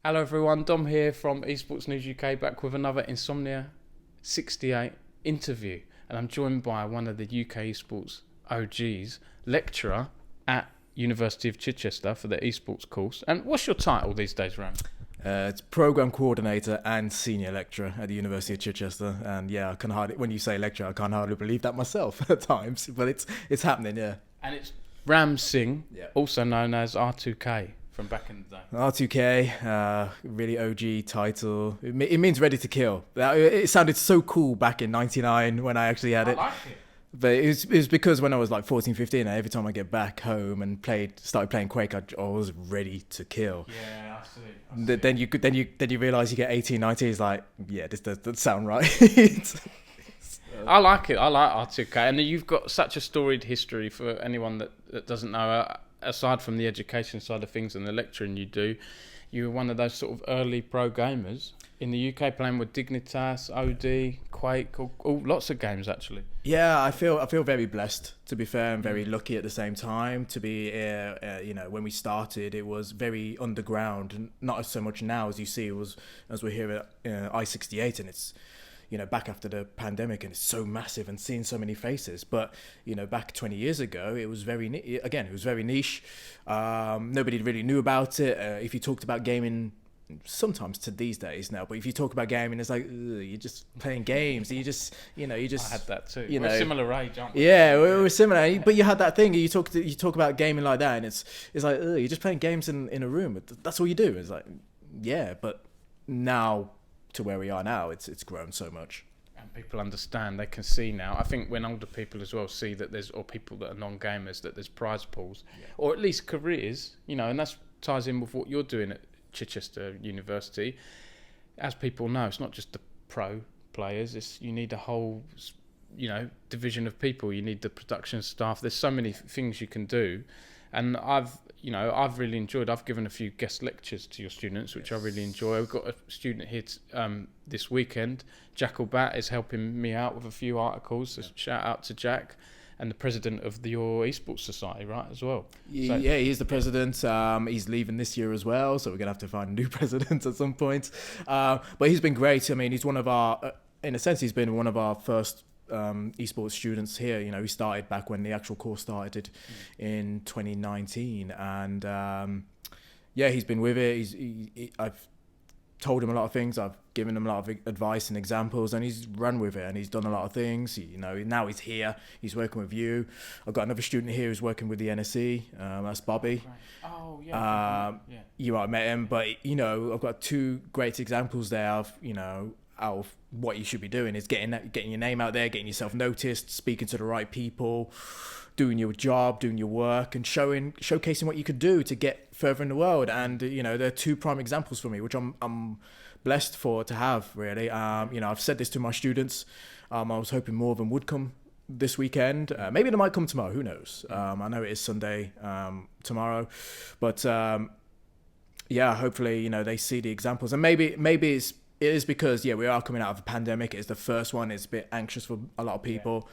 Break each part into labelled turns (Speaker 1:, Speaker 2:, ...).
Speaker 1: Hello everyone, Dom here from Esports News UK, back with another Insomnia 68 interview, and I'm joined by one of the UK Esports OGs, lecturer at University of Chichester for the Esports course. And what's your title these days, Ram?
Speaker 2: It's program coordinator and senior lecturer at the University of Chichester, and yeah, I can hardly, when you say lecturer, I can't hardly believe that myself at times, but it's happening, yeah.
Speaker 1: And it's Ram Singh,
Speaker 2: Yeah.
Speaker 1: also known as R2K from back in the day.
Speaker 2: R2K, really OG title. It means ready to kill. It sounded so cool back in '99 when I actually had it.
Speaker 1: I like it.
Speaker 2: But it was because when I was like 14, 15, every time I get back home and started playing Quake, I was ready to kill.
Speaker 1: Yeah, I see.
Speaker 2: Then you realise you get 18, 19, it's like, yeah, this doesn't sound right.
Speaker 1: I like it. I like R2K. And you've got such a storied history for anyone that doesn't know. Aside from the education side of things and the lecturing you do, you were one of those sort of early pro gamers in the UK, playing with Dignitas, OD, Quake, lots of games actually.
Speaker 2: Yeah, I feel very blessed, to be fair, and very lucky at the same time to be. When we started, it was very underground, and not so much now as you see. It was as we're here at I-68, and it's back after the pandemic, and it's so massive and seeing so many faces. But back 20 years ago, it was very it was very niche. Nobody really knew about it. If you talked about gaming, sometimes to these days now, but if you talk about gaming, it's like, you're just playing games. You just
Speaker 1: I had that too.
Speaker 2: You
Speaker 1: We're
Speaker 2: know,
Speaker 1: similar age, aren't we?
Speaker 2: yeah, we're similar. But you had that thing. You talk about gaming like that, and it's like, you're just playing games in a room. That's all you do. It's like, yeah, but now to where we are now, it's grown so much.
Speaker 1: And people understand, they can see now. I think when older people as well see that or people that are non-gamers, that there's prize pools, or at least careers, and that ties in with what you're doing at Chichester University. As people know, it's not just the pro players, you need a whole division of people. You need the production staff. There's so many things you can do, and I've really enjoyed. I've given a few guest lectures to your students, which I really enjoy. We've got a student here this weekend. Jackal Bat is helping me out with a few articles. So shout out to Jack, and the president of your Esports Society, right, as well.
Speaker 2: Yeah, he's the president. He's leaving this year as well, so we're going to have to find a new president at some point. But he's been great. I mean, he's one of our, in a sense, he's been one of our first esports students here. He started back when the actual course started in 2019. And he's been with it. I've told him a lot of things. I've given him a lot of advice and examples, and he's run with it, and he's done a lot of things. Now he's here. He's working with you. I've got another student here who's working with the NSE. That's Bobby.
Speaker 1: Oh yeah.
Speaker 2: You might have met him, but I've got two great examples there of out of what you should be doing is getting your name out there, getting yourself noticed, speaking to the right people, doing your job, doing your work, and showcasing what you could do to get further in the world. And they're two prime examples for me, which I'm blessed to have, really. I've said this to my students. I was hoping more of them would come this weekend. Maybe they might come tomorrow, who knows. I know it is Sunday tomorrow, but hopefully they see the examples. And maybe it is because we are coming out of a pandemic. It's the first one. It's a bit anxious for a lot of people.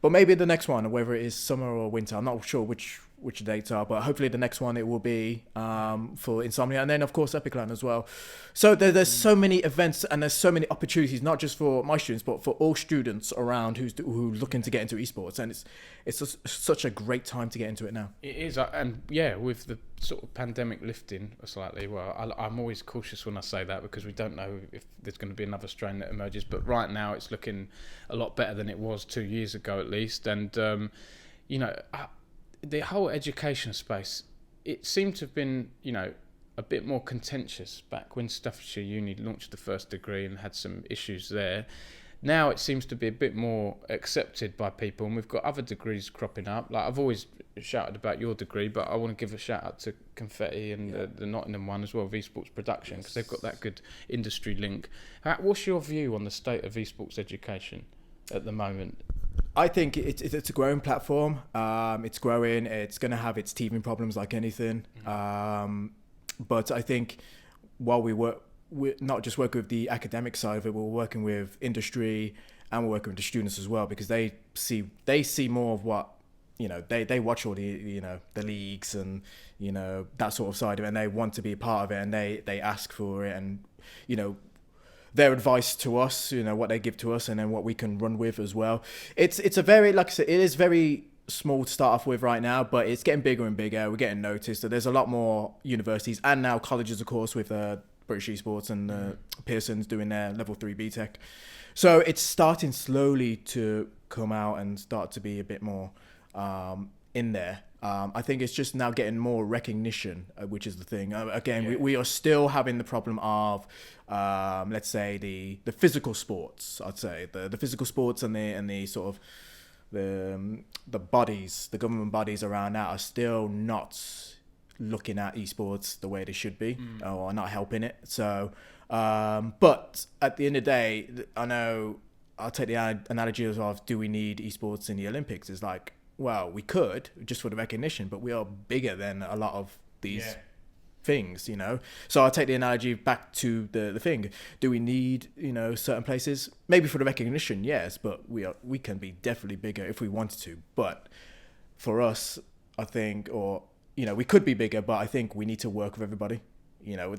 Speaker 2: But maybe the next one, whether it is summer or winter, I'm not sure which dates are, but hopefully the next one it will be for Insomnia, and then of course Epicland as well. So there's so many events, and there's so many opportunities, not just for my students, but for all students around who looking to get into esports. And it's such a great time to get into it now.
Speaker 1: It is, and with the sort of pandemic lifting slightly, I'm always cautious when I say that, because we don't know if there's going to be another strain that emerges, but right now it's looking a lot better than it was 2 years ago at least. And the whole education space, it seemed to have been a bit more contentious back when Staffordshire Uni launched the first degree and had some issues there. Now it seems to be a bit more accepted by people, and we've got other degrees cropping up. Like, I've always shouted about your degree, but I want to give a shout out to Confetti and the Nottingham one as well, Esports Production, because they've got that good industry link. What's your view on the state of esports education at the moment?
Speaker 2: I think it's a growing platform. It's growing. It's going to have its teething problems like anything. But I think while we're not just working with the academic side of it, we're working with industry, and we're working with the students as well, because they see more of what they watch all the the leagues and that sort of side of it, and they want to be a part of it, and they ask for it, and their advice to us, what they give to us, and then what we can run with as well. It's a very, like I said, it is very small to start off with right now, but it's getting bigger and bigger. We're getting noticed. So there's a lot more universities and now colleges, of course, with British Esports and Pearson's doing their level 3 BTEC. So it's starting slowly to come out and start to be a bit more in there. I think it's just now getting more recognition, which is the thing. We are still having the problem of, let's say, the physical sports. I'd say the physical sports and the sort of the bodies, the government bodies around that are still not looking at esports the way they should be, or not helping it. So, but at the end of the day, I know I'll take the analogy of, do we need esports in the Olympics? It's like, well, we could just for the recognition, but we are bigger than a lot of these things, So I'll take the analogy back to the thing. Do we need, certain places? Maybe for the recognition, yes, but we can be definitely bigger if we wanted to. But for us, I think, or, we could be bigger, but I think we need to work with everybody.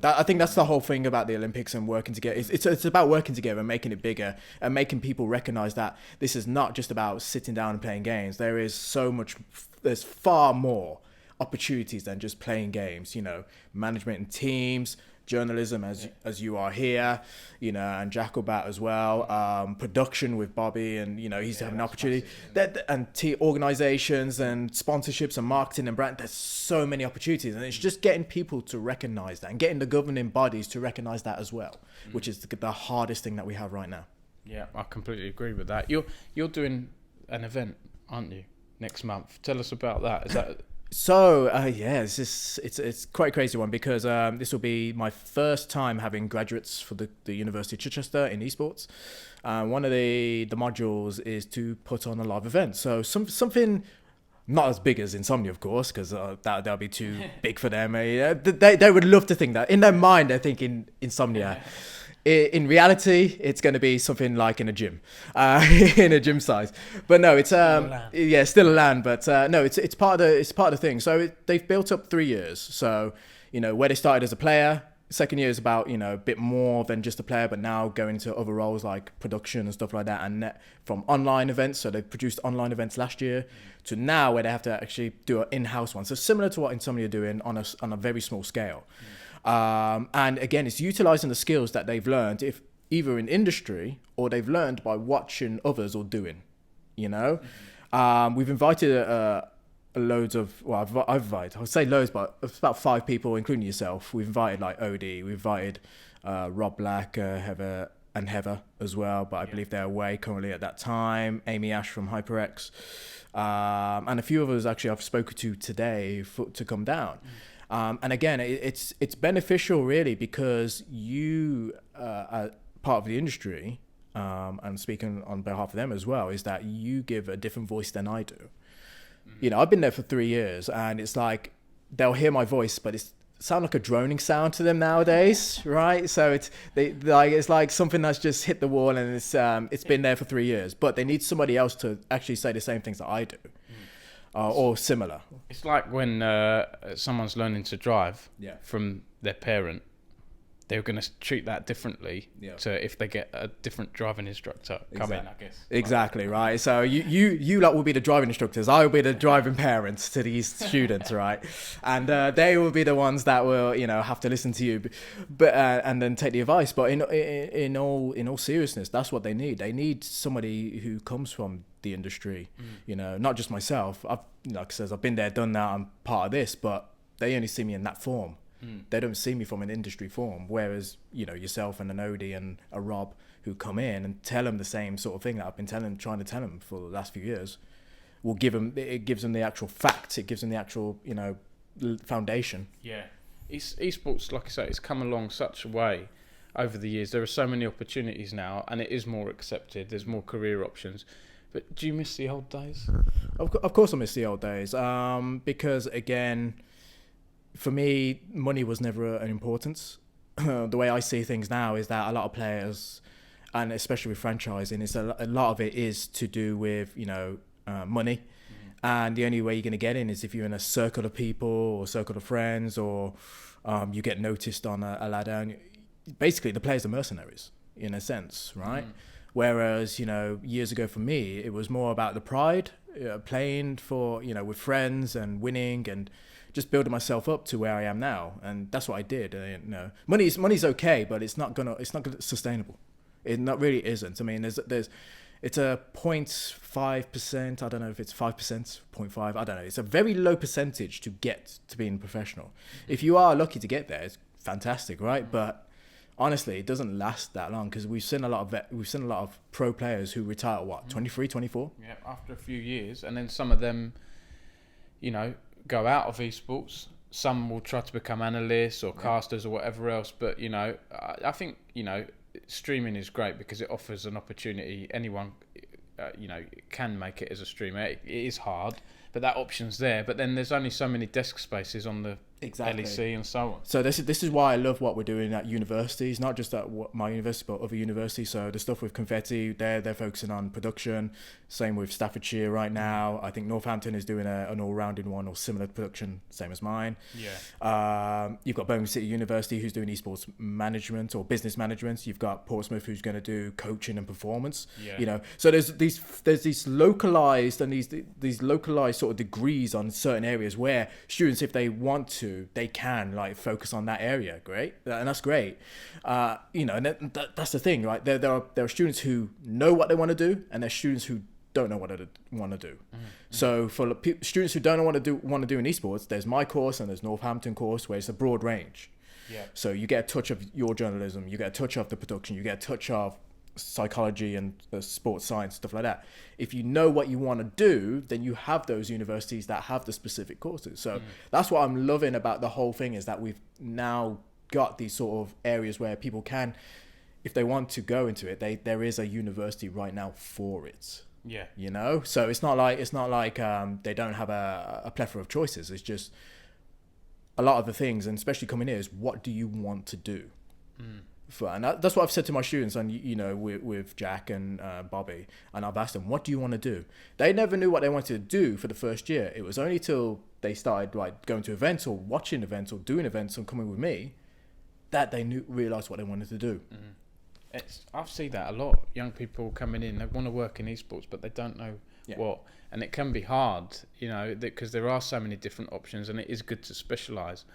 Speaker 2: I think that's the whole thing about the Olympics and working together. It's about working together and making it bigger and making people recognize that this is not just about sitting down and playing games. There's far more opportunities than just playing games, management and teams, journalism as you are here, and Jackalbat as well, production with Bobby, and he's having an opportunity and organizations and sponsorships and marketing and brand. There's so many opportunities, and it's just getting people to recognize that and getting the governing bodies to recognize that as well, which is the hardest thing that we have right now.
Speaker 1: Yeah, I completely agree with that. You're doing an event, aren't you, next month? Tell us about that. Is that
Speaker 2: So it's quite a crazy one, because this will be my first time having graduates for the University of Chichester in esports. One of the modules is to put on a live event. So something not as big as Insomnia, of course, because that'll be too big for them. They would love to think that. In their mind, they're thinking Insomnia. In reality, it's going to be something like in a gym, in a gym size. But no, it's still a LAN. But no, it's part of the thing. So they've built up 3 years. So where they started as a player, second year is about a bit more than just a player, but now going into other roles like production and stuff like that. And from online events, so they produced online events last year, to now where they have to actually do an in-house one. So similar to what Insomnia are doing on a very small scale. And again, it's utilizing the skills that they've learned, if either in industry or they've learned by watching others or doing. We've invited loads of, well, I've invited, I'll say loads, but it's about 5 people, including yourself. We've invited like Odie, we've invited Rob Black, Heather as well, but I believe they're away currently at that time. Amy Ash from HyperX, and a few of us actually I've spoken to today to come down. And again, it's beneficial really, because you are part of the industry, and speaking on behalf of them as well, is that you give a different voice than I do. I've been there for 3 years, and it's like they'll hear my voice, but it's sound like a droning sound to them nowadays, right? So it's like something that's just hit the wall, and it's been there for 3 years, but they need somebody else to actually say the same things that I do. Or similar. It's
Speaker 1: like when someone's learning to drive from their parent. They're going to treat that differently to if they get a different driving instructor come in, I guess. Exactly, right? So you lot will be the driving instructors. I will be the driving parents to these students, right? And they will be the ones that will, have to listen to you, but and then take the advice. But in all seriousness, that's what they need. They need somebody who comes from the industry, not just myself. Like I said, I've been there, done that. I'm part of this, but they only see me in that form. They don't see me from an industry form, whereas yourself and an Odie and a Rob who come in and tell them the same sort of thing that I've been trying to tell them for the last few years, it gives them the actual facts, it gives them the actual foundation. Yeah, esports, like I say, it's come along such a way over the years. There are so many opportunities now, and it is more accepted. There's more career options. But do you miss the old days? Of course I miss the old days, because again, for me, money was never an importance. The way I see things now is that a lot of players, and especially with franchising, a lot of it is to do with money,
Speaker 2: And the only way you're going to get in is if you're in a circle of people or circle of friends, or you get noticed on a ladder. And basically, the players are mercenaries in a sense, right? Whereas, you know, years ago for me, it was more about the pride, playing for, you know, with friends and winning and just building myself up to where I am now. And that's what I did. You know, money's okay, but it's not gonna sustainable. It not really isn't. I mean, it's a 0.5%. I don't know if it's 5%, 0.5. I don't know. It's a very low percentage to get to being professional. If you are lucky to get there, it's fantastic, right? But honestly, it doesn't last that long, because we've seen a lot of pro players who retire at what, 23, 24?
Speaker 1: Yeah, after a few years, and then some of them, you know, go out of esports. Some will try to become analysts or casters or whatever else. But you know, I think, you know, streaming is great because it offers an opportunity. Anyone, you know, can make it as a streamer. It is hard, but that option's there. But then there's only so many desk spaces on the LEC and so on.
Speaker 2: So this is why I love what we're doing at universities, not just at my university, but other universities. So the stuff with Confetti, they're focusing on production. Same with Staffordshire right now. I think Northampton is doing an all-rounded one or similar production, same as mine.
Speaker 1: Yeah.
Speaker 2: You've got Birmingham City University, who's doing esports management or business management. You've got Portsmouth, who's going to do coaching and performance.
Speaker 1: Yeah.
Speaker 2: You know, so there's these localized and these localized sort of degrees on certain areas where students, if they want to, they can like focus on that area. Great, and that's great. You know, and that's the thing, right? There are students who know what they want to do, and there's students who don't know what they want to do. So for students who don't know what to do in esports, there's my course and there's Northampton course, where it's a broad range.
Speaker 1: Yeah.
Speaker 2: So you get a touch of your journalism, you get a touch of the production, you get a touch of psychology and sports science, stuff like that. If you know what you want to do, then you have those universities that have the specific courses. So that's what I'm loving about the whole thing, is that we've now got these sort of areas where people can, if they want to go into it, there is a university right now for it.
Speaker 1: Yeah.
Speaker 2: You know, so it's not like they don't have a plethora of choices. It's just a lot of the things, and especially coming here, is what do you want to do? And that's what I've said to my students, and you know, with Jack and Bobby, and I've asked them, what do you want to do? They never knew what they wanted to do for the first year. It was only till they started like going to events or watching events or doing events and coming with me that they realized what they wanted to do.
Speaker 1: I've seen that a lot. Young people coming in, they want to work in esports, but they don't know what. And it can be hard, you know, because there are so many different options, and it is good to specialise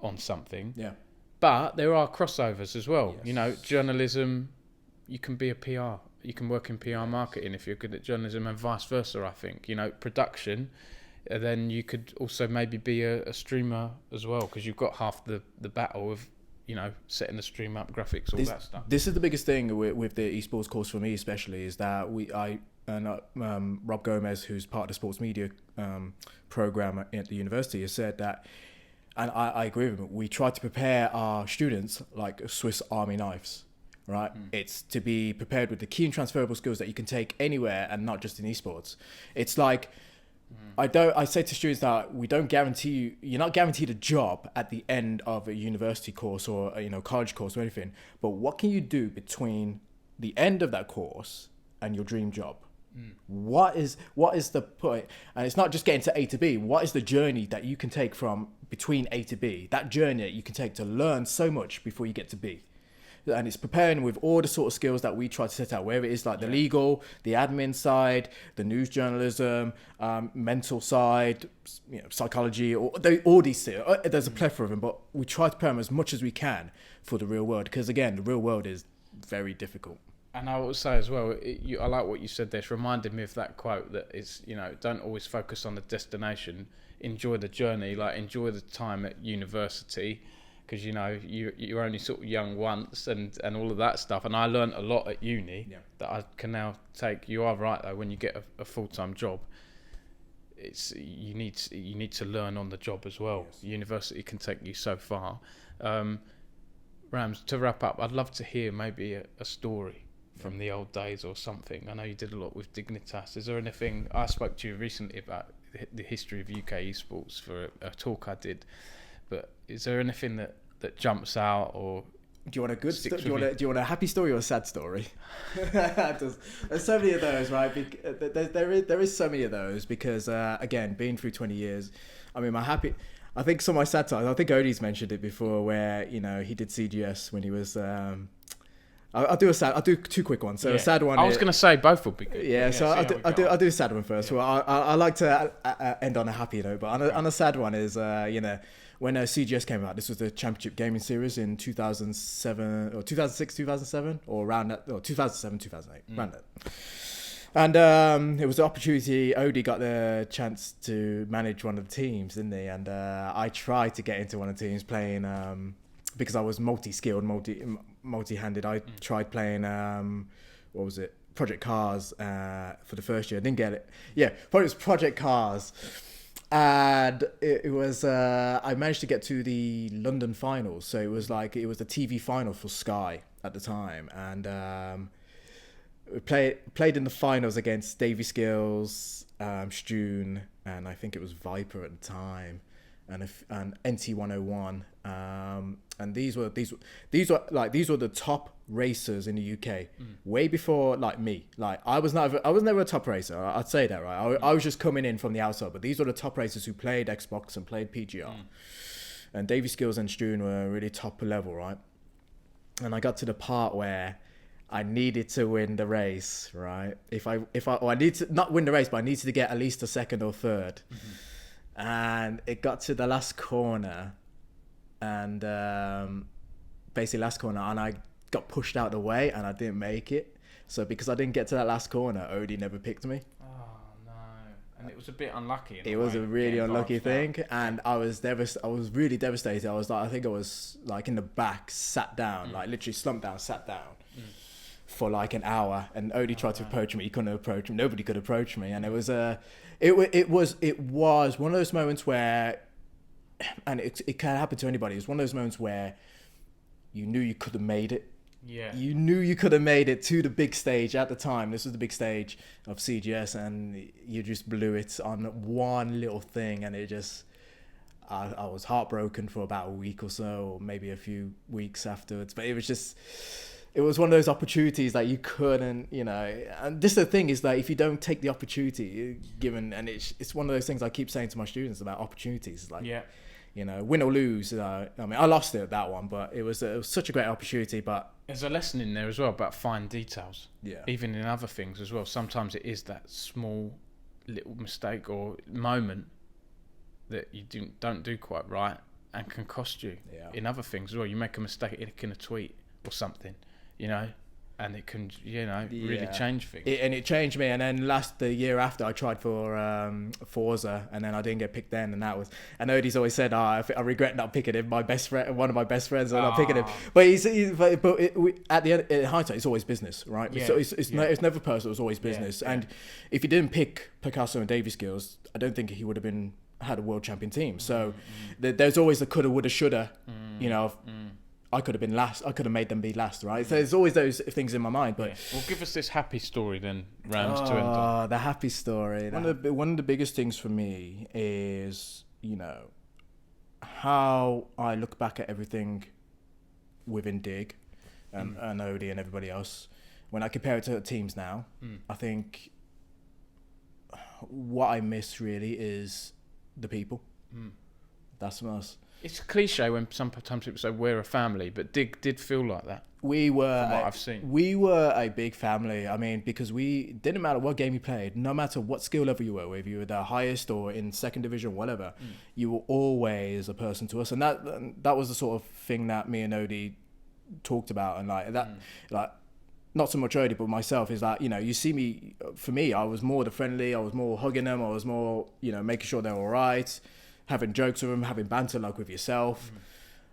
Speaker 1: on something.
Speaker 2: Yeah.
Speaker 1: But there are crossovers as well. Yes. You know, journalism, you can be a PR. You can work in PR marketing if you're good at journalism, and vice versa, I think. You know, production, then you could also maybe be a streamer as well, because you've got half the battle of, you know, setting the stream up, graphics, all that stuff. This
Speaker 2: is the biggest thing with the esports course for me, especially, is that Rob Gomez, who's part of the sports media program at the university, has said that, and I agree with him, we try to prepare our students like Swiss Army knives, right? It's to be prepared with the key and transferable skills that you can take anywhere, and not just in esports. It's like, I say to students that you're not guaranteed a job at the end of a university course or a, you know, college course or anything, but what can you do between the end of that course and your dream job? What is the point? And it's not just getting to A to B. What is the journey that you can take from between A to B? That journey that you can take to learn so much before you get to B. And it's preparing with all the sort of skills that we try to set out, whether it is like the legal, the admin side, the news journalism, mental side, you know, psychology, or all these things. There's a plethora of them, but we try to prepare them as much as we can for the real world, because again, the real world is very difficult.
Speaker 1: And I will say as well, I like what you said there. It's reminded me of that quote that is, you know, don't always focus on the destination, enjoy the journey, like enjoy the time at university, because, you know, you're only sort of young once, and all of that stuff. And I learned a lot at uni that I can now take. You are right though, when you get a full-time job, you need to learn on the job as well. Yes. University can take you so far. Rams, to wrap up, I'd love to hear maybe a story from the old days or something. I know you did a lot with Dignitas. Is there anything? I spoke to you recently about the history of UK esports for a talk I did, but is there anything that jumps out, or
Speaker 2: Do you want a good story? Do you want a happy story or a sad story? There's so many of those, right? There is so many of those because again, being through 20 years, I mean, I think some of my sad times. I think Odie's mentioned it before, where he did CGS when he was. I'll do two quick ones. So a sad one.
Speaker 1: I was going to say both would be good.
Speaker 2: Yeah, so I'll do a sad one first. Yeah. Well, I like to end on a happy note, but on a sad one is when CGS came out. This was the Championship Gaming Series in 2007 or 2006, 2007, or around that, or 2007, 2008, around that. And it was an opportunity. Odie got the chance to manage one of the teams, didn't he? And I tried to get into one of the teams playing because I was multi-skilled, multi-handed. I tried playing what was it? Project Cars for the first year. I didn't get it. Yeah, it was Project Cars. And it was I managed to get to the London finals. So it was the TV final for Sky at the time. And we played in the finals against Davy Skills, Stune, and I think it was Viper at the time, and NT101. And these were the top racers in the UK, way before me. I was never a top racer. I'd say that, right? I was just coming in from the outside, but these were the top racers who played Xbox and played PGR. And Davy Skills and Stune were really top level, right? And I got to the part where I needed to win the race, right? I need to not win the race, but I needed to get at least a second or third. And it got to the last corner, and basically last corner, and I got pushed out of the way, and I didn't make it. So because I didn't get to that last corner, Odie never picked me.
Speaker 1: Oh no! And it was a bit unlucky.
Speaker 2: It was a really unlucky thing, and I was really devastated. I think I was in the back, sat down, literally slumped down, sat down. For an hour, and Odie tried to approach me. He couldn't approach me. Nobody could approach me, and it was one of those moments where, and it can happen to anybody. It was one of those moments where you knew you could have made it.
Speaker 1: Yeah. You
Speaker 2: knew you could have made it to the big stage at the time. This was the big stage of CGS, and you just blew it on one little thing, and it just. I was heartbroken for about a week or so, or maybe a few weeks afterwards. But it was just. It was one of those opportunities that you couldn't, and this is the thing is that if you don't take the opportunity given, and it's one of those things I keep saying to my students about opportunities, win or lose. I lost it at that one, but it was such a great opportunity. But
Speaker 1: there's a lesson in there as well about fine details.
Speaker 2: Yeah.
Speaker 1: Even in other things as well. Sometimes it is that small little mistake or moment that you don't do quite right and can cost you.
Speaker 2: Yeah.
Speaker 1: In other things as well. You make a mistake in a tweet or something. And it can, really change things.
Speaker 2: It changed me. And then the year after, I tried for Forza, and then I didn't get picked then. And Odie's always said, I regret not picking him. My best friend, one of my best friends, not picking him. But at the end, in hindsight, it's always business, right? Yeah. So it's never personal. It's always business. Yeah. And if you didn't pick Picasso and Davy Skills, I don't think he would have had a world champion team. So there's always the coulda, woulda, shoulda. I could have been last. I could have made them be last, right? So there's always those things in my mind. But
Speaker 1: well, give us this happy story then, Rams, to end on.
Speaker 2: The happy story. One of the biggest things for me is, how I look back at everything within Dig and Odie and everybody else. When I compare it to teams now, I think what I miss really is the people. That's us.
Speaker 1: It's a cliche when sometimes people say we're a family, but Dig did feel like that.
Speaker 2: We were,
Speaker 1: from what I've seen.
Speaker 2: We were a big family. I mean, because we didn't matter what game you played, no matter what skill level you were, whether you were the highest or in second division, whatever, you were always a person to us, and that was the sort of thing that me and Odie talked about, and not so much Odie, but myself, is that, you see me, for me, I was more the friendly, I was more hugging them, I was more, making sure they're all right, having jokes with them, having banter like with yourself.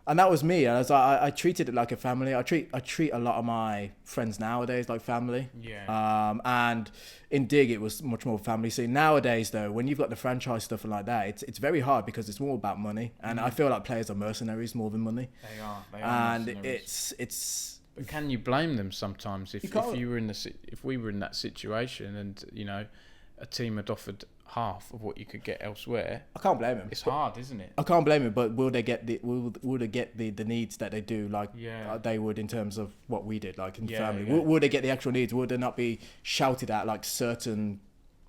Speaker 2: And that was me. And I treated it like a family. I treat a lot of my friends nowadays like family.
Speaker 1: Yeah.
Speaker 2: And in Dig, it was much more family. See, nowadays, though, when you've got the franchise stuff and like that, it's very hard because it's more about money. And I feel like players are mercenaries more than money.
Speaker 1: They are.
Speaker 2: And
Speaker 1: mercenaries.
Speaker 2: it's.
Speaker 1: But can you blame them sometimes if we were in that situation and a team had offered half of what you could get elsewhere.
Speaker 2: I can't blame him.
Speaker 1: It's hard, isn't it?
Speaker 2: I can't blame him, but will they get the needs that they do like they would in terms of what we did, like in the family?
Speaker 1: Yeah.
Speaker 2: Will they get the actual needs? Would they not be shouted at like certain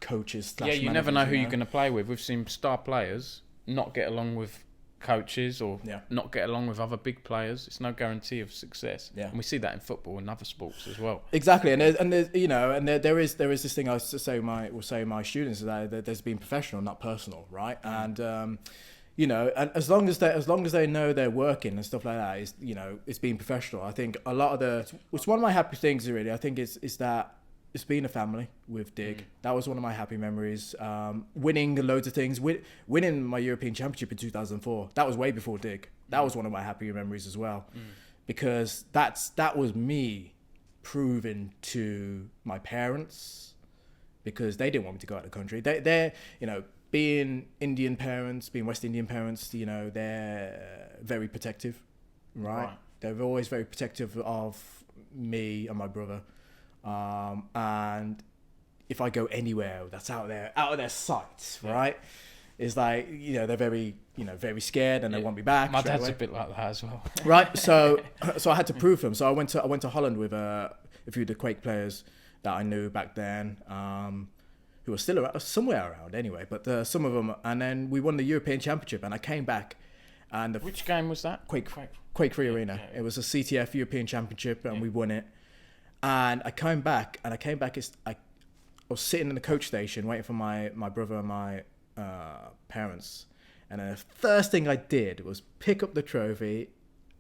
Speaker 2: coaches?
Speaker 1: Yeah, you never know who you're going to play with. We've seen star players not get along with coaches or not get along with other big players. It's no guarantee of success. And we see that in football and other sports as well.
Speaker 2: Exactly, and there's you know, and there is this thing I say my students is that there's been professional, not personal, right? And you know, and as long as they know they're working and stuff like that, is, you know, it's being professional. I think a lot of it's one of my happy things really. I think is that it's been a family with Dig. That was one of my happy memories. Winning loads of things. Winning my European Championship in 2004. That was way before Dig. That was one of my happy memories as well. Because that was me proving to my parents, because they didn't want me to go out of the country. They're, you know, being Indian parents, being West Indian parents, you know, they're very protective, right? They're always very protective of me and my brother. And if I go anywhere that's out of their sight, right? It's like, you know, they're very scared and they want me back.
Speaker 1: My dad's a bit like that as well.
Speaker 2: Right. So I had to prove them. So I went to Holland with a few of the Quake players that I knew back then, who were still around, somewhere around anyway, but some of them. And then we won the European Championship and I came back. And
Speaker 1: which game was that?
Speaker 2: Quake 3 Arena. It was a CTF European Championship and we won it. And I came back. I was sitting in the coach station waiting for my brother and my parents. And then the first thing I did was pick up the trophy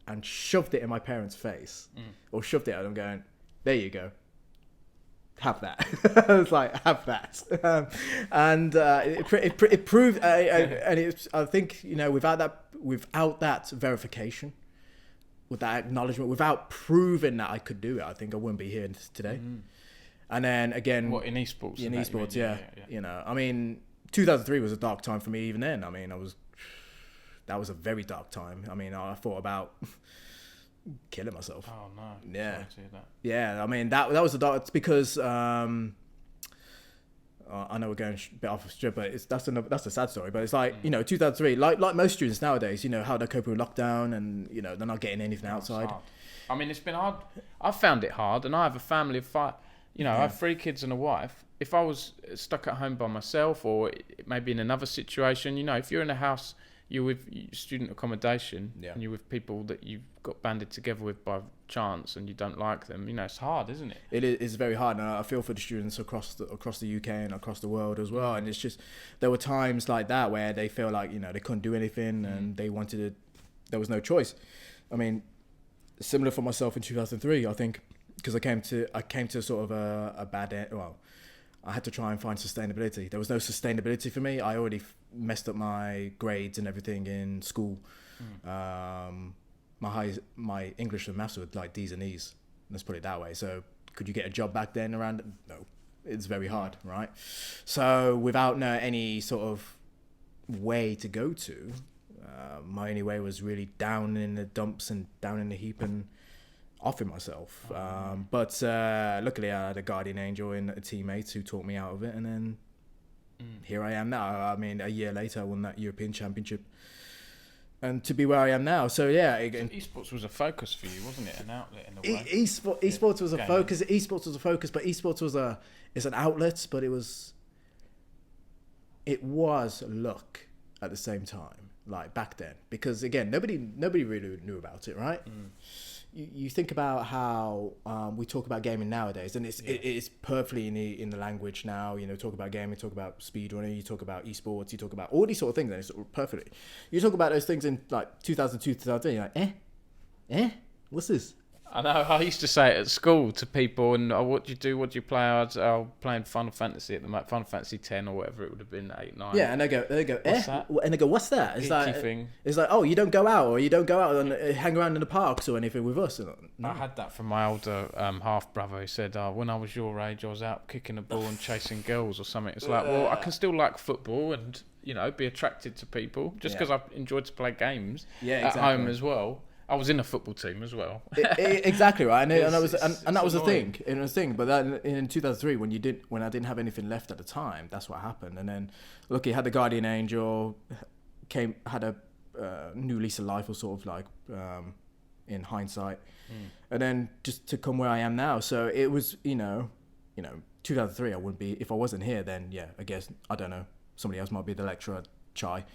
Speaker 2: and shoved it in my parents' face. Or shoved it at them going, there you go. Have that. I was like, have that. And it proved, I think, you know, without that verification, with that acknowledgement, without proving that I could do it, I think I wouldn't be here today. And then again,
Speaker 1: what, in esports?
Speaker 2: In esports, yeah. You know, I mean, 2003 was a dark time for me even then. I mean, that was a very dark time. I mean, I thought about killing myself.
Speaker 1: Oh no.
Speaker 2: Yeah.
Speaker 1: Sorry to hear that.
Speaker 2: Yeah, I mean, that was a dark, it's because I know we're going a bit off the strip, but that's a sad story. But it's like, you know, 2003, like most students nowadays, you know, how they're coping with lockdown and, you know, they're not getting anything outside.
Speaker 1: I mean, it's been hard. I've found it hard, and I have a family of 5. You know, I have 3 kids and a wife. If I was stuck at home by myself, or maybe in another situation, you know, if you're in a house, you're with student accommodation, and you're with people that you've got banded together with by chance, and you don't like them, you know, it's hard, isn't it?
Speaker 2: It is very hard, and I feel for the students across the UK and across the world as well. And it's just, there were times like that where they feel like, you know, they couldn't do anything, and they wanted to. There was no choice. I mean, similar for myself in 2003, I think, because I came to sort of a bad end. Well, I had to try and find sustainability. There was no sustainability for me. I already messed up my grades and everything in school. My English and maths were like D's and E's. Let's put it that way. So could you get a job back then around? No, it's very hard, right? So without any sort of way to go to, my only way was really down in the dumps and down in the heap and offing myself. But luckily I had a guardian angel and a teammate who taught me out of it, and then here I am now. I mean, a year later I won that European Championship, and to be where I am now. So yeah, again,
Speaker 1: esports was a focus for you, wasn't it? An outlet in a way.
Speaker 2: Esports was a focus. Esports was a focus, but esports was an outlet, but it was luck at the same time, like back then, because again, nobody really knew about it, right? You think about how we talk about gaming nowadays, and it's perfectly in the language now. You know, talk about gaming, talk about speedrunning, you talk about esports, you talk about all these sort of things, and it's perfectly. You talk about those things in like 2002, 2003, you're like, what's this?
Speaker 1: I know. I used to say it at school to people, and what do you do? What do you play? I was playing Final Fantasy at the moment, Final Fantasy 10 or whatever it would have been, 8, 9.
Speaker 2: Yeah, and they go,
Speaker 1: what's that?
Speaker 2: And they go, what's that? It's like
Speaker 1: thing.
Speaker 2: It's like, oh, you don't go out, or you don't go out and hang around in the parks or anything with us. No.
Speaker 1: I had that from my older half brother who said, when I was your age, I was out kicking a ball and chasing girls or something. It's like, well, I can still like football and, you know, be attracted to people just because I enjoyed to play games at home as well. I was in a football team as well.
Speaker 2: Exactly right, and that was the
Speaker 1: annoying.
Speaker 2: thing. It was the thing. But then in 2003, when I didn't have anything left at the time, that's what happened. And then look, he had the Guardian Angel, had a new lease of life, or sort of like in hindsight, and then just to come where I am now. So it was 2003. I wouldn't be if I wasn't here. Then yeah, I guess I don't know. Somebody else might be the lecturer at Chai,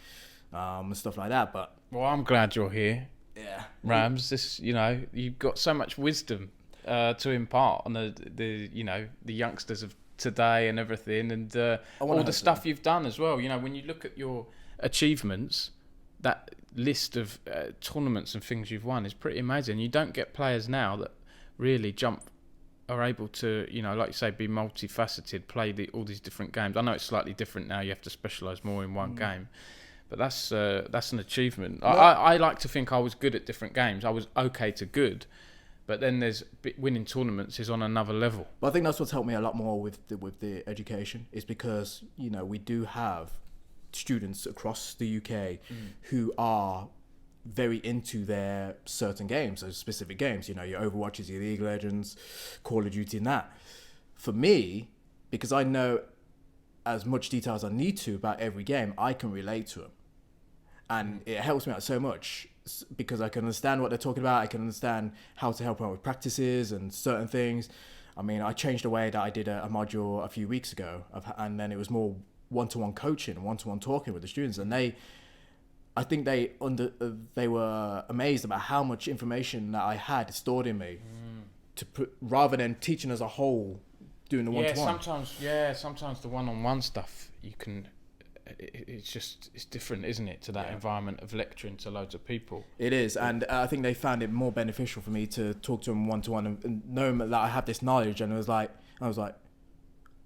Speaker 2: and stuff like that. But
Speaker 1: well, I'm glad you're here.
Speaker 2: Yeah,
Speaker 1: Rams, you've got so much wisdom to impart on the youngsters of today and everything, and all the stuff you've done as well. When you look at your achievements, that list of tournaments and things you've won is pretty amazing. You don't get players now that really are able to, like you say, be multifaceted, play all these different games. I know it's slightly different now. You have to specialise more in one game. But that's an achievement. No. I like to think I was good at different games. I was okay to good, but then winning tournaments is on another level.
Speaker 2: But I think that's what's helped me a lot more with the education, is because we do have students across the UK who are very into their certain games, those specific games. Your Overwatches, your League of Legends, Call of Duty, and that. For me, because I know as much detail as I need to about every game, I can relate to them. And it helps me out so much because I can understand what they're talking about. I can understand how to help out with practices and certain things. I mean, I changed the way that I did a module a few weeks ago, and then it was more one-to-one coaching, one-to-one talking with the students. And I think they were amazed about how much information that I had stored in me rather than teaching as a whole. Doing the one-to-one.
Speaker 1: Sometimes the one-on-one stuff it's different, isn't it, to that environment of lecturing to loads of people.
Speaker 2: It is, and I think they found it more beneficial for me to talk to them one-to-one and know that I have this knowledge. And I was like,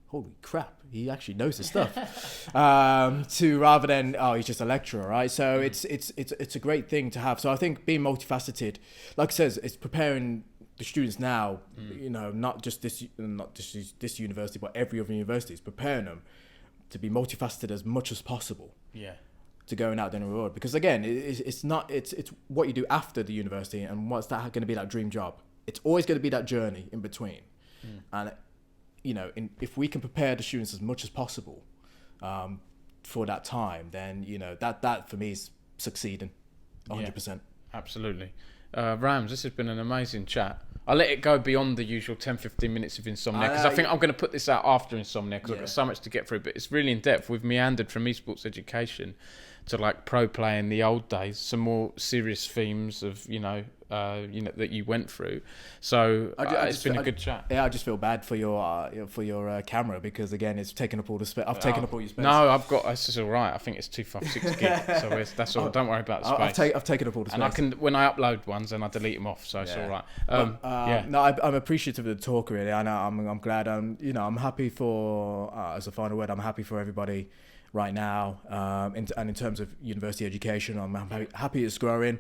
Speaker 2: holy crap, he actually knows his stuff. To rather than he's just a lecturer, right? So it's a great thing to have. So I think being multifaceted, like I says, it's preparing the students now, not just this university, but every other university, is preparing them to be multifaceted as much as possible. Yeah. To going out there and reward, because again, it's what you do after the university, and what's that going to be, that dream job? It's always going to be that journey in between, and if we can prepare the students as much as possible for that time, then that for me is succeeding 100%.
Speaker 1: Yeah, absolutely. Rams, this has been an amazing chat. I'll let it go beyond the usual 10-15 minutes of insomnia, because I think I'm going to put this out after insomnia, because I've got so much to get through. But it's really in depth. We've meandered from esports education to like pro play in the old days, some more serious themes of that you went through. So it's been a good chat.
Speaker 2: Yeah, I just feel bad for your camera, because again, it's taken up all the space. I've taken up all your space.
Speaker 1: No, this is all right. I think it's 256 gig, so that's all. Don't worry about the space.
Speaker 2: I've taken up all the space.
Speaker 1: And when I upload ones, then I delete them off, so it's all right.
Speaker 2: No, I'm appreciative of the talk, really. I know I'm glad. I'm happy for as a final word. I'm happy for everybody right now, and in terms of university education, I'm happy it's growing.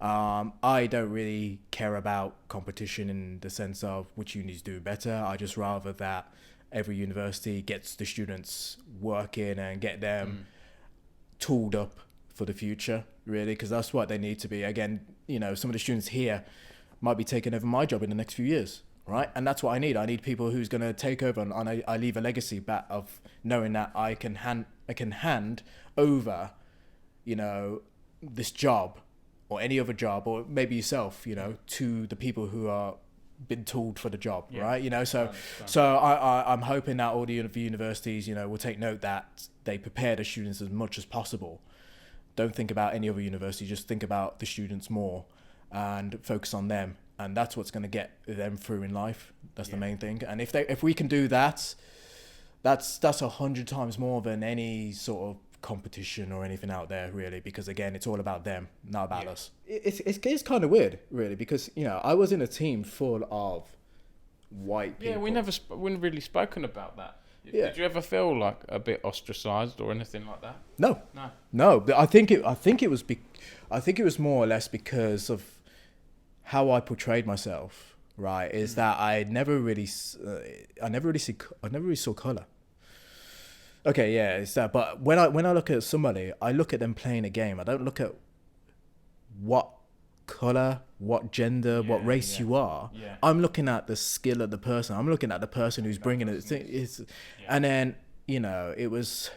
Speaker 2: I don't really care about competition in the sense of which unis do better. I just rather that every university gets the students working and get them tooled up for the future, really, because that's what they need to be. Again, some of the students here might be taking over my job in the next few years, right? And that's what I need. I need people who's going to take over, and I leave a legacy back of knowing that I can hand over, this job or any other job, or maybe yourself, to the people who are been tooled for the job, right? So I'm hoping that all the universities, will take note that they prepare the students as much as possible. Don't think about any other university, just think about the students more and focus on them. And that's what's going to get them through in life. That's the main thing. And if we can do that, that's 100 times more than any sort of competition or anything out there, really, because again, it's all about them, not about us. It's kind of weird, really, because I was in a team full of white people.
Speaker 1: Yeah, we never really spoken about that. Yeah. Did you ever feel like a bit ostracized or anything like that?
Speaker 2: No. But I think it was more or less because of how I portrayed myself. Right, is that I never really saw color. Okay, yeah, it's that. But when I look at somebody, I look at them playing a game. I don't look at what color, what gender, what race you are.
Speaker 1: Yeah.
Speaker 2: I'm looking at the skill of the person. I'm looking at the person who's bringing it. And then, you know, it was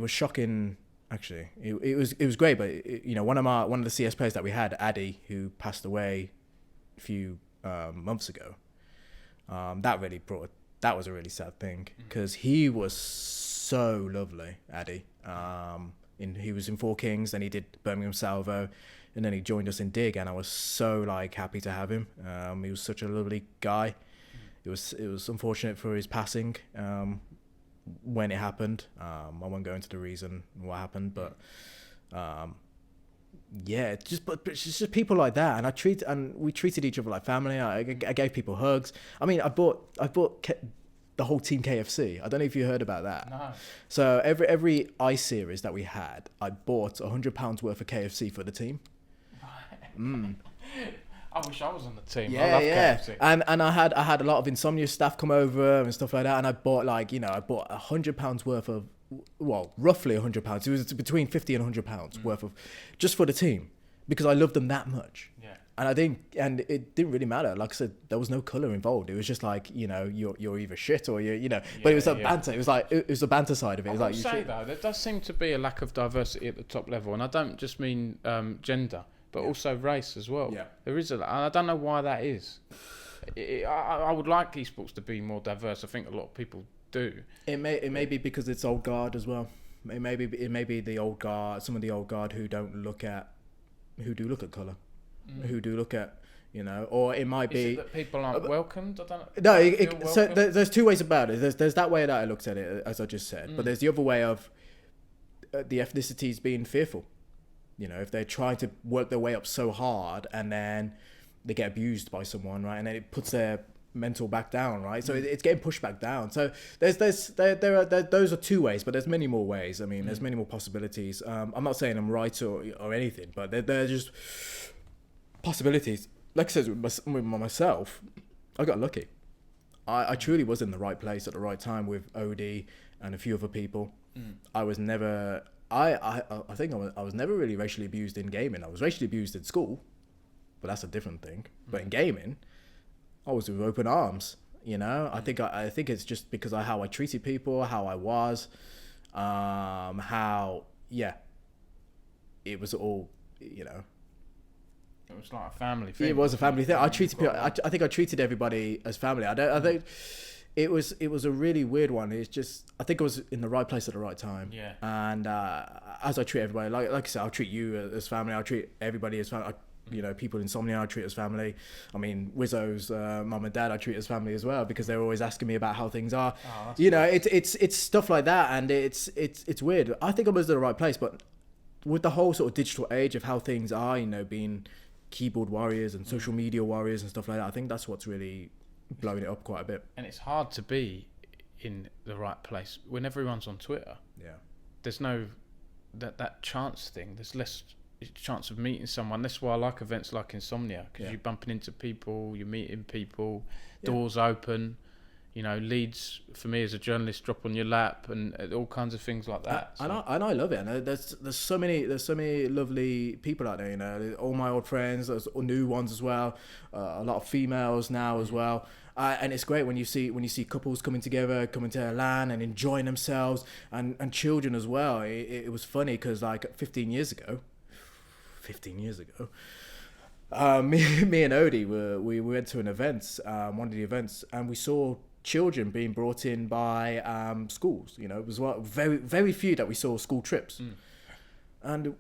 Speaker 2: shocking. Actually, it was great. But you know, one of the CS players that we had, Addy, who passed away a few months ago. That was a really sad thing, because he was so lovely, Addy. He was in Four Kings, then he did Birmingham Salvo, and then he joined us in Dig, and I was so like happy to have him. He was such a lovely guy. It was unfortunate for his passing when it happened. I won't go into the reason what happened, but yeah, it's just people like that, and we treated each other like family. I gave people hugs. I mean, I bought the whole team KFC. I don't know if you heard about that.
Speaker 1: No.
Speaker 2: So every I series that we had, I bought £100 worth of KFC for the team.
Speaker 1: I wish I was on the team.
Speaker 2: Yeah,
Speaker 1: I love
Speaker 2: yeah.
Speaker 1: KFC.
Speaker 2: And I had a lot of insomnia staff come over and stuff like that, and I bought £100 worth of, well, roughly £100. It was between £50 and £100 worth of, just for the team, because I loved them that much.
Speaker 1: Yeah.
Speaker 2: And it didn't really matter. Like I said, there was no colour involved. It was just like, you know, you're either shit or you know. But it was a banter. It was like it was the banter side of it. It was
Speaker 1: I
Speaker 2: like
Speaker 1: will
Speaker 2: you
Speaker 1: say
Speaker 2: shit.
Speaker 1: though, there does seem to be a lack of diversity at the top level, and I don't just mean gender, but also race as well.
Speaker 2: Yeah.
Speaker 1: There is and I don't know why that is. I would like esports to be more diverse. I think a lot of people do.
Speaker 2: It may be because it's old guard as well. It may be the old guard, some of the old guard who do look at colour, who do look at, you know, or it might
Speaker 1: Is
Speaker 2: be
Speaker 1: it that people aren't welcomed? I don't know.
Speaker 2: no. So there's two ways about it. There's that way that I looked at it, as I just said, but there's the other way of the ethnicities being fearful. You know, if they're trying to work their way up so hard and then they get abused by someone, right, and then it puts their mental back down, right? So it's getting pushed back down. So those are two ways, but there's many more ways. I mean, there's many more possibilities. I'm not saying I'm right or anything, but they're just possibilities. Like I said, with myself, I got lucky. I truly was in the right place at the right time with OD and a few other people. I was never. I think I was never really racially abused in gaming. I was racially abused in school, but that's a different thing. But in gaming, I was with open arms. You know, I think it's just because of how I treated people, how I was, it was all, you know.
Speaker 1: It was like a family thing.
Speaker 2: It was a family thing. I treated people. I think I treated everybody as family. I think it was a really weird one. It's just, I think I was in the right place at the right time.
Speaker 1: Yeah.
Speaker 2: And as I treat everybody, like I said, I'll treat you as family. I'll treat everybody as family. You know, people in Insomnia I treat as family. I mean, Wizzo's mum and dad I treat as family as well, because they're always asking me about how things are. You know, it's stuff like that, and it's weird. I think I was in the right place, but with the whole sort of digital age of how things are, you know, being keyboard warriors and social media warriors and stuff like that, I think that's what's really blowing it up quite a bit.
Speaker 1: And it's hard to be in the right place when everyone's on Twitter.
Speaker 2: Yeah.
Speaker 1: There's no that chance thing. There's less chance of meeting someone. That's why I like events like Insomnia, because you're bumping into people, you're meeting people, doors open, you know, leads for me as a journalist drop on your lap, and all kinds of things like that.
Speaker 2: And I love it. And there's so many lovely people out there. You know, all my old friends, there's new ones as well. A lot of females now as well. And it's great when you see couples coming together, coming to a LAN and enjoying themselves, and children as well. It was funny because like 15 years ago, me and Odie we went to an event, one of the events, and we saw children being brought in by schools. You know, it was very, very few that we saw school trips. And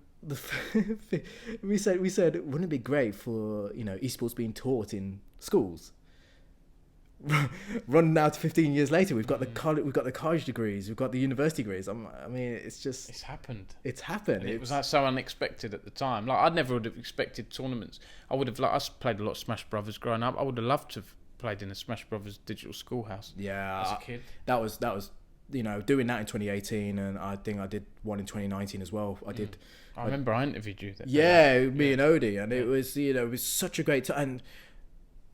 Speaker 2: we said, wouldn't it be great for, you know, esports being taught in schools? Run now to 15 years later, we've got the college degrees, we've got the university degrees. I mean, it's happened. And
Speaker 1: it was like so unexpected at the time. Like, I never would have expected tournaments. I would have, like, I played a lot of Smash Brothers growing up. I would have loved to have played in a Smash Brothers digital schoolhouse.
Speaker 2: Yeah,
Speaker 1: as a kid.
Speaker 2: That was, you know, doing that in 2018, and I think I did one in 2019 as well. I remember
Speaker 1: I interviewed you.
Speaker 2: Me and Odie, and it was, you know, it was such a great time. And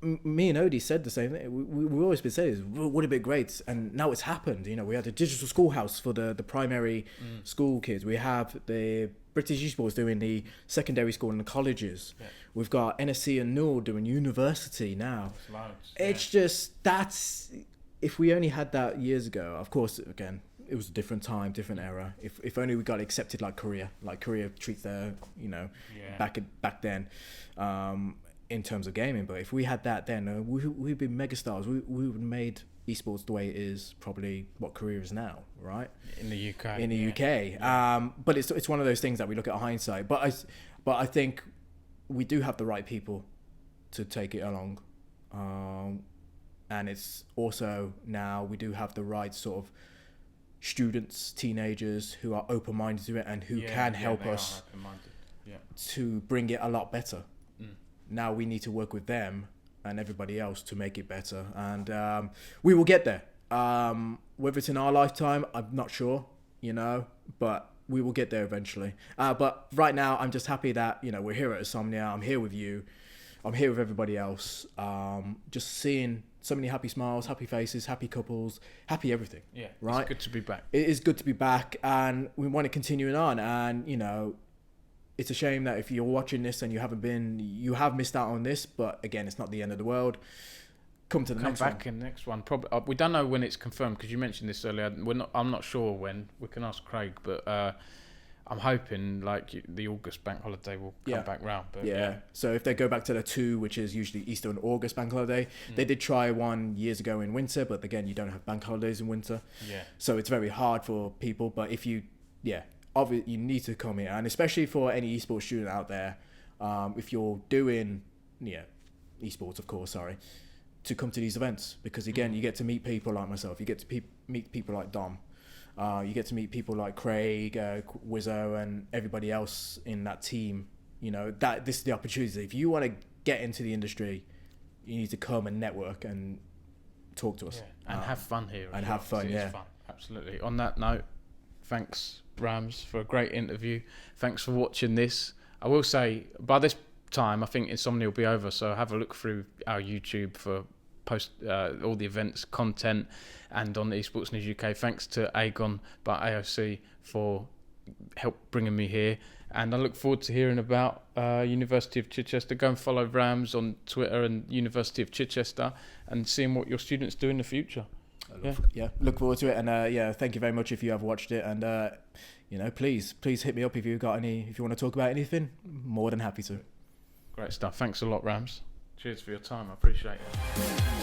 Speaker 2: me and Odie said the same thing. We've always been saying, would it be great? And now it's happened. You know, we had a digital schoolhouse for the primary school kids. We have the British Esports doing the secondary school and the colleges. Yeah. We've got NSC and NUEL doing university now. It's just, that's, if we only had that years ago, of course, again, it was a different time, different era. If only we got accepted like Korea treats their, you know, back then. In terms of gaming, but if we had that then, we'd be megastars. We would have made esports the way it is, probably what Korea is now, right?
Speaker 1: In the UK.
Speaker 2: In the UK. But it's one of those things that we look at hindsight. But I think we do have the right people to take it along, and it's also now we do have the right sort of students, teenagers who are open-minded to it and who can help us to bring it a lot better. Now we need to work with them and everybody else to make it better, and we will get there. Whether it's in our lifetime, I'm not sure, you know, but we will get there eventually. But right now, I'm just happy that, you know, we're here at Insomnia. I'm here with you. I'm here with everybody else. Just seeing so many happy smiles, happy faces, happy couples, happy everything.
Speaker 1: Yeah,
Speaker 2: right.
Speaker 1: It's good to be back.
Speaker 2: It is good to be back, and we want to continue on. And you know, it's a shame that if you're watching this and you have missed out on this, but again, it's not the end of the world. Come to the next one.
Speaker 1: Come back in the next one. Probably we don't know when it's confirmed, because you mentioned this earlier. I'm not sure when. We can ask Craig, but I'm hoping like the August bank holiday will come back round. But
Speaker 2: so if they go back to the 2, which is usually Easter and August bank holiday, they did try one years ago in winter, but again, you don't have bank holidays in winter. Yeah. So it's very hard for people. But if you obviously you need to come here, and especially for any esports student out there, if you're doing esports, of course, to come to these events, because again, you get to meet people like myself, you get to meet people like Dom, you get to meet people like Craig, Wizzo, and everybody else in that team. You know, that this is the opportunity. If you want to get into the industry, you need to come and network and talk to us
Speaker 1: and have fun here.
Speaker 2: And have fun,
Speaker 1: It's fun. Absolutely. On that note, thanks Rams for a great interview. Thanks for watching this. I will say, by this time I think Insomnia will be over, so have a look through our YouTube for post all the events content, and on the Esports News UK. Thanks to Aegon by AOC for help bringing me here, and I look forward to hearing about University of Chichester. Go and follow Rams on Twitter and University of Chichester, and seeing what your students do in the future.
Speaker 2: Look forward to it, and thank you very much if you have watched it, and please hit me up if you want to talk about anything. More than happy to.
Speaker 1: Great stuff. Thanks a lot, Rams. Cheers for your time. I appreciate it.